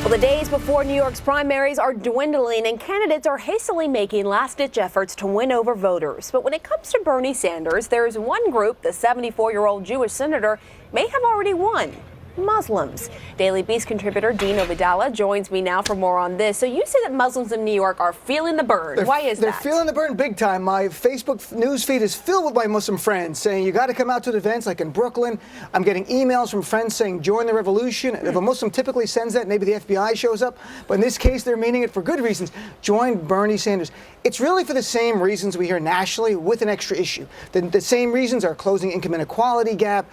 Well, the days before New York's primaries are dwindling and candidates are hastily making last-ditch efforts to win over voters. But when it comes to Bernie Sanders, there's one group the 74-year-old Jewish senator may have already won: Muslims. Daily Beast contributor Dean Obeidallah joins me now for more on this. So you say that Muslims in New York are feeling the burn. Why is that? They're feeling the burn big time. My Facebook news feed is filled with my Muslim friends saying you got to come out to the events, like in Brooklyn. I'm getting emails from friends saying join the revolution. If a Muslim typically sends that, maybe the FBI shows up. But in this case, they're meaning it for good reasons. Join Bernie Sanders. It's really for the same reasons we hear nationally, with an extra issue. The same reasons are closing income inequality gap,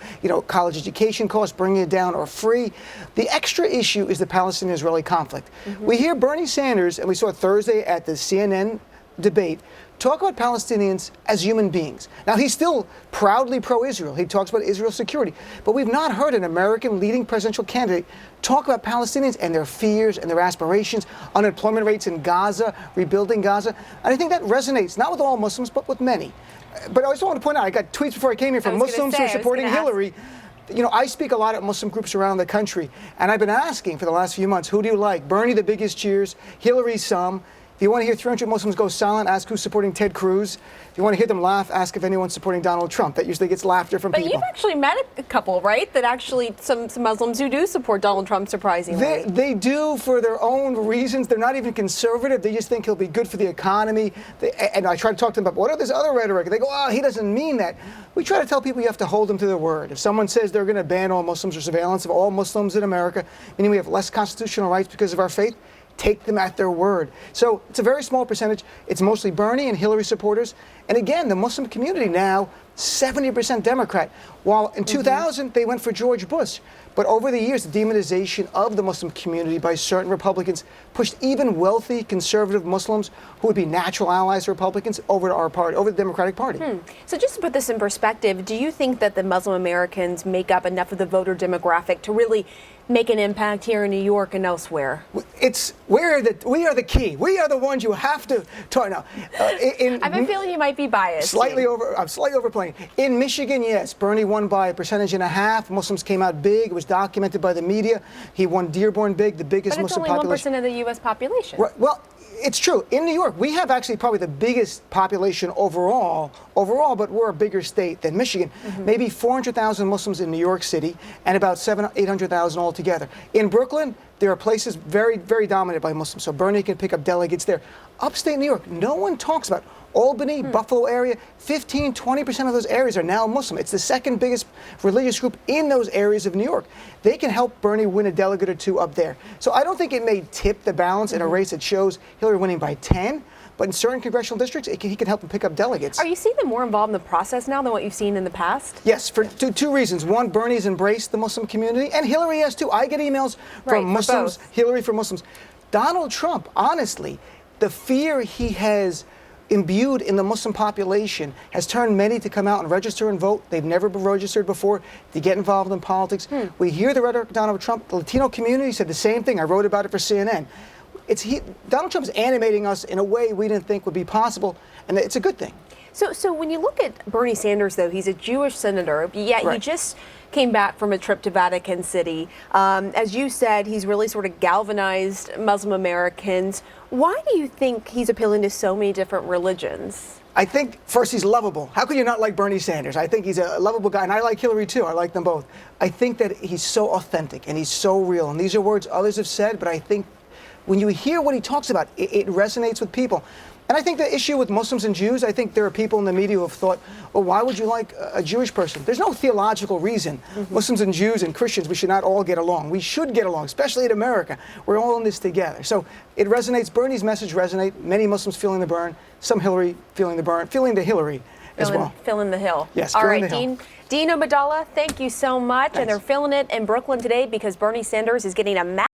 college education costs, bringing it down or free. The extra issue is the Palestinian-Israeli conflict. We hear Bernie Sanders, and we saw it Thursday at the CNN debate, talk about Palestinians as human beings. Now, he's still proudly pro-Israel. He talks about Israel's security. But we've not heard an American leading presidential candidate talk about Palestinians and their fears and their aspirations, unemployment rates in Gaza, rebuilding Gaza. And I think that resonates, not with all Muslims, but with many. But I also want to point out, I got tweets before I came here from Muslims who are supporting Hillary. I speak a lot at Muslim groups around the country, and I've been asking for the last few months, who do you like? Bernie, the biggest cheers. Hillary, some. If you want to hear 300 Muslims go silent, ask who's supporting Ted Cruz. If you want to hear them laugh, ask if anyone's supporting Donald Trump. That usually gets laughter from people. But you've actually met a couple, right? That actually, some Muslims who do support Donald Trump, surprisingly. They do for their own reasons. They're not even conservative. They just think he'll be good for the economy. And I try to talk to them about, what are this other rhetoric? They go, oh, he doesn't mean that. We try to tell people you have to hold them to their word. If someone says they're going to ban all Muslims or surveillance of all Muslims in America, meaning we have less constitutional rights because of our faith, take them at their word. So it's a very small percentage. It's mostly Bernie and Hillary supporters. And again, the Muslim community now, 70% Democrat. While in 2000, they went for George Bush. But over the years, the demonization of the Muslim community by certain Republicans pushed even wealthy conservative Muslims who would be natural allies to Republicans over to our party, over the Democratic Party. So just to put this in perspective, do you think that the Muslim Americans make up enough of the voter demographic to really make an impact here in New York and elsewhere? We are the key. We are the ones you have to talk now. I have a feeling you might be biased. I'm slightly overplaying. In Michigan, yes, Bernie won by 1.5%. Muslims came out big. It was documented by the media. He won Dearborn big, the biggest Muslim population. But it's only 1% of the U.S. population. Right, well, it's true. In New York, we have actually probably the biggest population overall, but we're a bigger state than Michigan. Maybe 400,000 Muslims in New York City and about 800,000 altogether. In Brooklyn, there are places very, very dominated by Muslims, so Bernie can pick up delegates there. Upstate New York, no one talks about. Albany, Buffalo area, 15-20% of those areas are now Muslim. It's the second biggest religious group in those areas of New York. They can help Bernie win a delegate or two up there. So I don't think it may tip the balance in a race that shows Hillary winning by 10, but in certain congressional districts, he can help him pick up delegates. Are you seeing them more involved in the process now than what you've seen in the past? Yes, for two reasons. One, Bernie's embraced the Muslim community, and Hillary has too. I get emails from Muslims, Hillary for Muslims. Donald Trump, honestly, the fear he has imbued in the Muslim population has turned many to come out and register and vote. They've never been registered before, to get involved in politics. We hear the rhetoric of Donald Trump. The Latino community said the same thing. I wrote about it for CNN. Donald Trump's animating us in a way we didn't think would be possible, and it's a good thing. So when you look at Bernie Sanders, though, he's a Jewish senator, yet he just came back from a trip to Vatican City. As you said, he's really sort of galvanized Muslim Americans. Why do you think he's appealing to so many different religions? I think, first, he's lovable. How could you not like Bernie Sanders? I think he's a lovable guy, and I like Hillary, too. I like them both. I think that he's so authentic, and he's so real. And these are words others have said, but I think when you hear what he talks about, it resonates with people. And I think the issue with Muslims and Jews, I think there are people in the media who have thought, well, why would you like a Jewish person? There's no theological reason. Muslims and Jews and Christians, we should not all get along. We should get along, especially in America. We're all in this together. So it resonates. Bernie's message resonates. Many Muslims feeling the burn. Some Hillary feeling the burn. Feeling the Hillary as well. Filling the hill. Yes, all right, the hill. Dean Obeidallah, thank you so much. Thanks. And they're filling it in Brooklyn today because Bernie Sanders is getting a